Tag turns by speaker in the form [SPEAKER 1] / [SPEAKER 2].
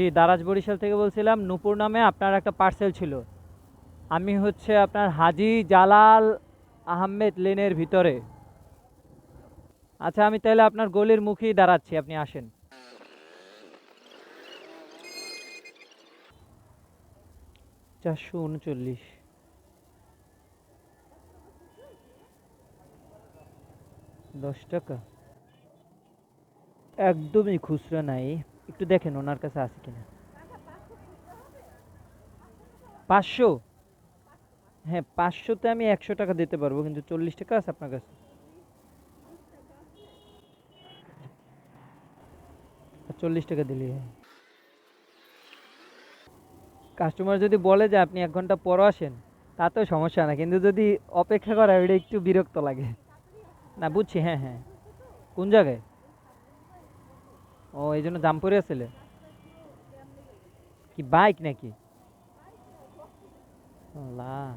[SPEAKER 1] জি, দারাজ বরিশাল থেকে বলছিলাম। নূপুর নামে আপনার একটা পার্সেল ছিল। আমি হচ্ছে আপনার হাজী জালাল আহমেদ লেনের ভিতরে। আচ্ছা, আমি তাহলে আপনার গলির মুখেই দাঁড়াচ্ছি, আপনি আসেন। 439। 10 টাকা একদমই খুচরা নাই। একটু দেখেন ওনার কাছে আছে কিনা। 500? হ্যাঁ, 500তে আমি 100 টাকা দিতে পারবো, কিন্তু 40 টাকা আছে আপনার কাছে? 40 টাকা দিলি হয়। কাস্টমার যদি বলে যে আপনি 1 ঘন্টা পর আসেন, তাতেও সমস্যা না, কিন্তু যদি অপেক্ষা করা ওইটা একটু বিরক্ত লাগে। না, বুঝছি, হ্যাঁ হ্যাঁ। কোন জায়গায়? ও, এই জন্য জাম পড়ে আসলে। কি বাইক নাকি? আল্লাহ।